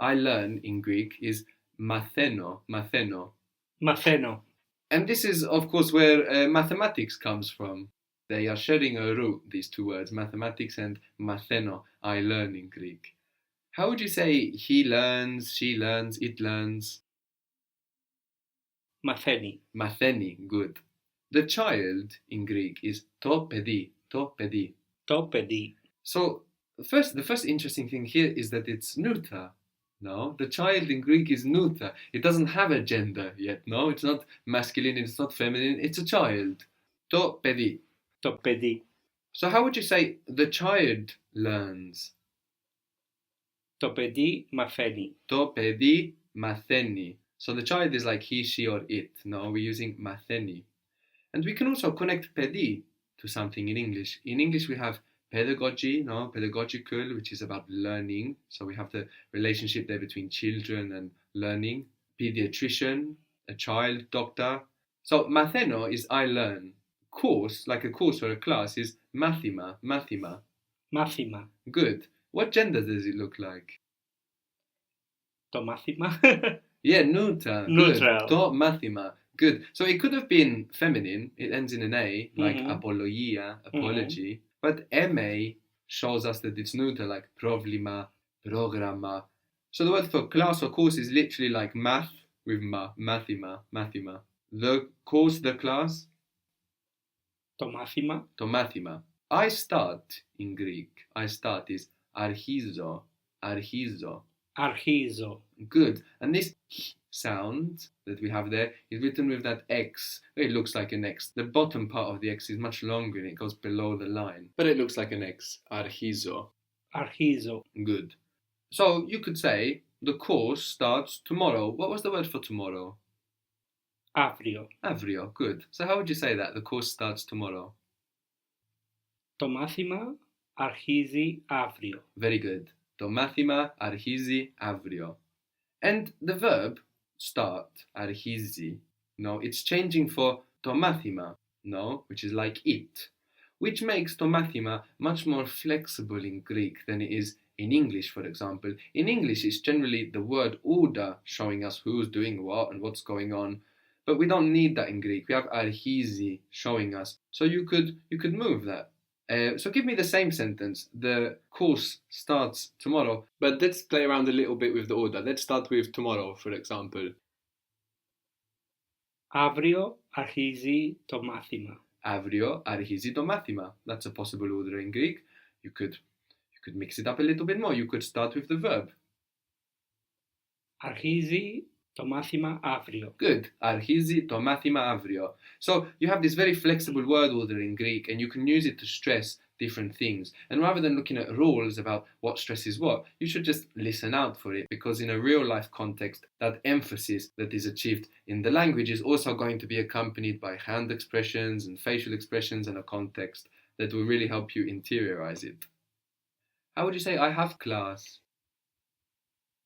I learn in Greek is matheno, matheno. Μαθαίνω. And this is, of course, where mathematics comes from. They are sharing a root, these two words, mathematics and matheno, I learn in Greek. How would you say he learns, she learns, it learns? Μαθαίνει. Matheni, good. The child in Greek is to pedi, to pedi. Το παιδί. So the first interesting thing here is that it's neuter. No, the child in Greek is neuter. It doesn't have a gender yet. No, it's not masculine. It's not feminine. It's a child. To pedi. Το παιδί. So how would you say the child learns? Το παιδί μαθαίνει. To pedi matheni. So the child is like he, she, or it. No, we're using matheni. And we can also connect pedi to something in English. In English, we have pedagogy, no, pedagogical, which is about learning. So we have the relationship there between children and learning. Pediatrician, a child, doctor. So matheno is I learn. Course, like a course or a class, is mathema, mathema. Μάθημα. Good. What gender does it look like? Το μάθημα. Yeah, neuter. Neutral. Good. To mathema. Good. So it could have been feminine. It ends in an A, like apologia, apology. But MA shows us that it's neuter, like problema, programma. So the word for class or course is literally like math with mathema, mathema. The course, the class, Το μάθημα. to mathema. I start in Greek. I start is archizo, archizo. Αρχίζω. Good. And this sound that we have there is written with that X. It looks like an X. The bottom part of the X is much longer and it goes below the line. But it looks like an X. Archizo. Αρχίζω. Good. So you could say the course starts tomorrow. What was the word for tomorrow? Αύριο. Avrio. Good. So how would you say that? The course starts tomorrow. Το μάθημα αρχίζει αύριο. Very good. To mathima archizi avrio. And the verb start, archizi, no, it's changing for to mathima, no, which is like it, which makes to mathima much more flexible in Greek than it is in English, for example. In English, it's generally the word order showing us who's doing what and what's going on. But we don't need that in Greek. We have archizi showing us. So you could move that. So give me the same sentence. The course starts tomorrow, but let's play around a little bit with the order. Let's start with tomorrow, for example. Αύριο αρχίζει το μάθημα. Avrio archizi to mathima. That's a possible order in Greek. You could mix it up a little bit more. You could start with the verb. Αρχίζει το μάθημα αύριο. Good. Archizi to mathima avrio. So you have this very flexible word order in Greek, and you can use it to stress different things. And rather than looking at rules about what stresses what, you should just listen out for it, because in a real life context, that emphasis that is achieved in the language is also going to be accompanied by hand expressions and facial expressions and a context that will really help you interiorize it. How would you say I have class?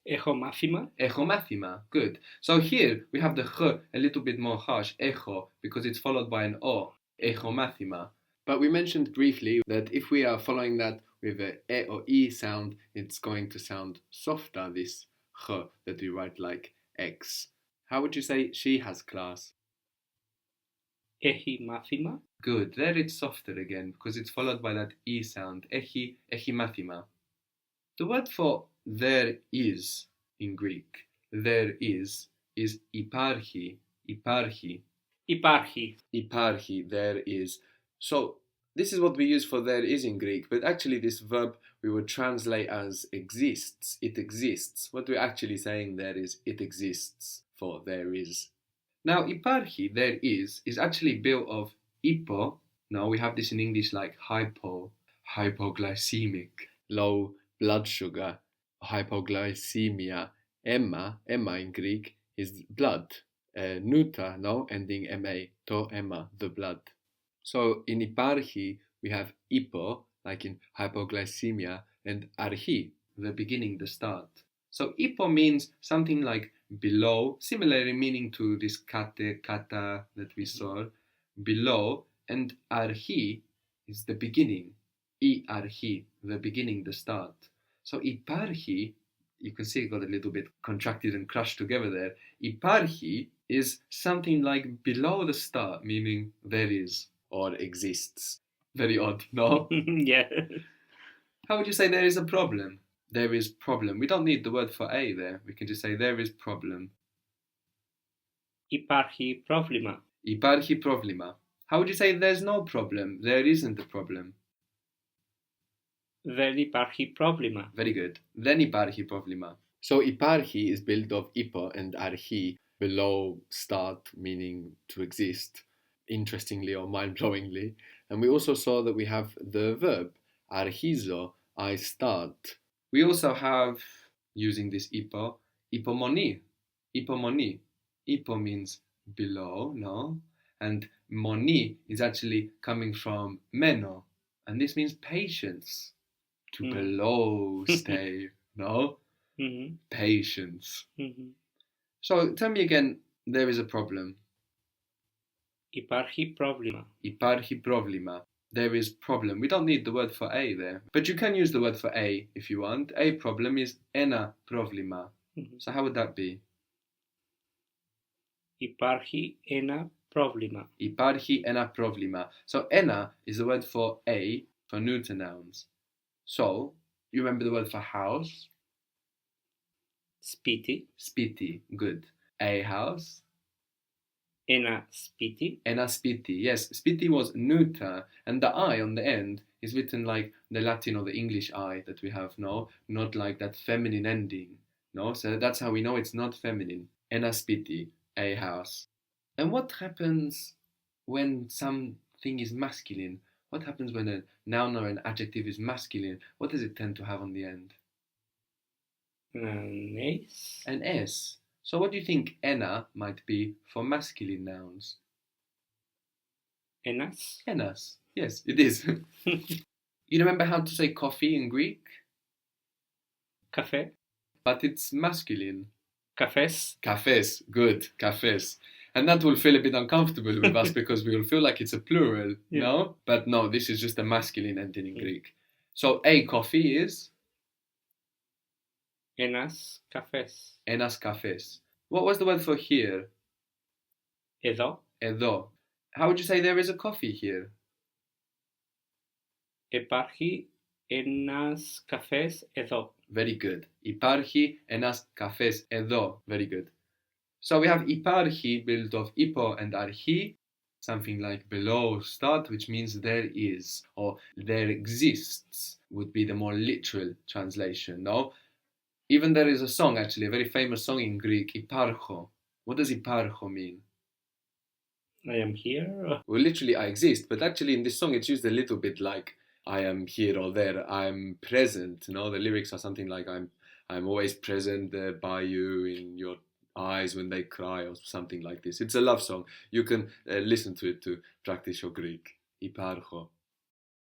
Έχω μάθημα. Echo mathima. Good. So here we have the ch a little bit more harsh, echo, because it's followed by an o, echo mathima. But we mentioned briefly that if we are following that with a e or e sound, it's going to sound softer, this ch that we write like x. How would you say she has class? Έχει μάθημα. Good. There it's softer again, because it's followed by that e sound, echi mathima. The word for there is in Greek, there is iparchi, iparchi. Υπάρχει. Iparchi, there is. So this is what we use for there is in Greek, but actually this verb we would translate as exists, it exists. What we're actually saying there is it exists for there is. Now iparchi, there is actually built of hypo. Now we have this in English like hypoglycemic, low blood sugar, hypoglycemia. Emma in Greek is blood. Neuter, no, ending ma, to emma, the blood. So in iparchi we have hypo, like in hypoglycemia, and archi, the beginning, the start. So hypo means something like below, similar in meaning to this kate, kata that we saw, below, and archi is the beginning. I archi, the beginning, the start. So iparchi you can see it got a little bit contracted and crushed together there. Υπάρχει is something like below the start, meaning there is or exists. Very odd, no? Yeah. How would you say there is a problem? There is problem. We don't need the word for a there. We can just say there is problem. Υπάρχει πρόβλημα. Υπάρχει πρόβλημα. How would you say there's no problem? There isn't a problem. Δεν υπάρχει πρόβλημα. Very good. Δεν υπάρχει πρόβλημα. So υπάρχει is built of ipo and archi, below start, meaning to exist, interestingly or mind-blowingly. And we also saw that we have the verb archizo, I start. We also have, using this ipo, ipomoni. Ipomoni. Ipo means below, no? And moni is actually coming from meno. And this means patience. To below stay, no? Mm-hmm. Patience. Mm-hmm. So tell me again, there is a problem. Υπάρχει πρόβλημα. Υπάρχει πρόβλημα. There is problem. We don't need the word for a there. But you can use the word for a if you want. A problem is ένα πρόβλημα. Mm-hmm. So how would that be? Υπάρχει ένα πρόβλημα. Υπάρχει ένα πρόβλημα. So ένα is the word for a for neuter nouns. So, you remember the word for house? Σπίτι. Spiti, good. A house. Ένα σπίτι. Ένα spiti, yes. Spiti was neuter, and the I on the end is written like the Latin or the English I that we have, no? Not like that feminine ending, no? So that's how we know it's not feminine. Ένα spiti, a house. And what happens when something is masculine? What happens when a noun or an adjective is masculine? What does it tend to have on the end? An S. An S. So what do you think ena might be for masculine nouns? Ένας. Enas. Yes, it is. You remember how to say coffee in Greek? Καφέ. But it's masculine. Καφές. Cafes. Good. Cafes. And that will feel a bit uncomfortable with us because we will feel like it's a plural, Yeah. no? But no, this is just a masculine ending in Greek. So a coffee is Ένας καφές. enas cafes. What was the word for here? Εδώ. Edo. How would you say there is a coffee here? Υπάρχει ένας καφές εδώ. Very good. Υπάρχει enas cafes edo. Very good. So we have υπάρχει built of ipo and archi, something like below start, which means there is or there exists would be the more literal translation, no? Even there is a song, actually, a very famous song in Greek, Υπάρχω. What does υπάρχω mean? I am here. Well, literally, I exist, but actually in this song it's used a little bit like I am here or there, I'm present, no? The lyrics are something like I'm always present by you in your eyes when they cry or something like this. It's a love song. You can listen to it to practice your Greek. Υπάρχω.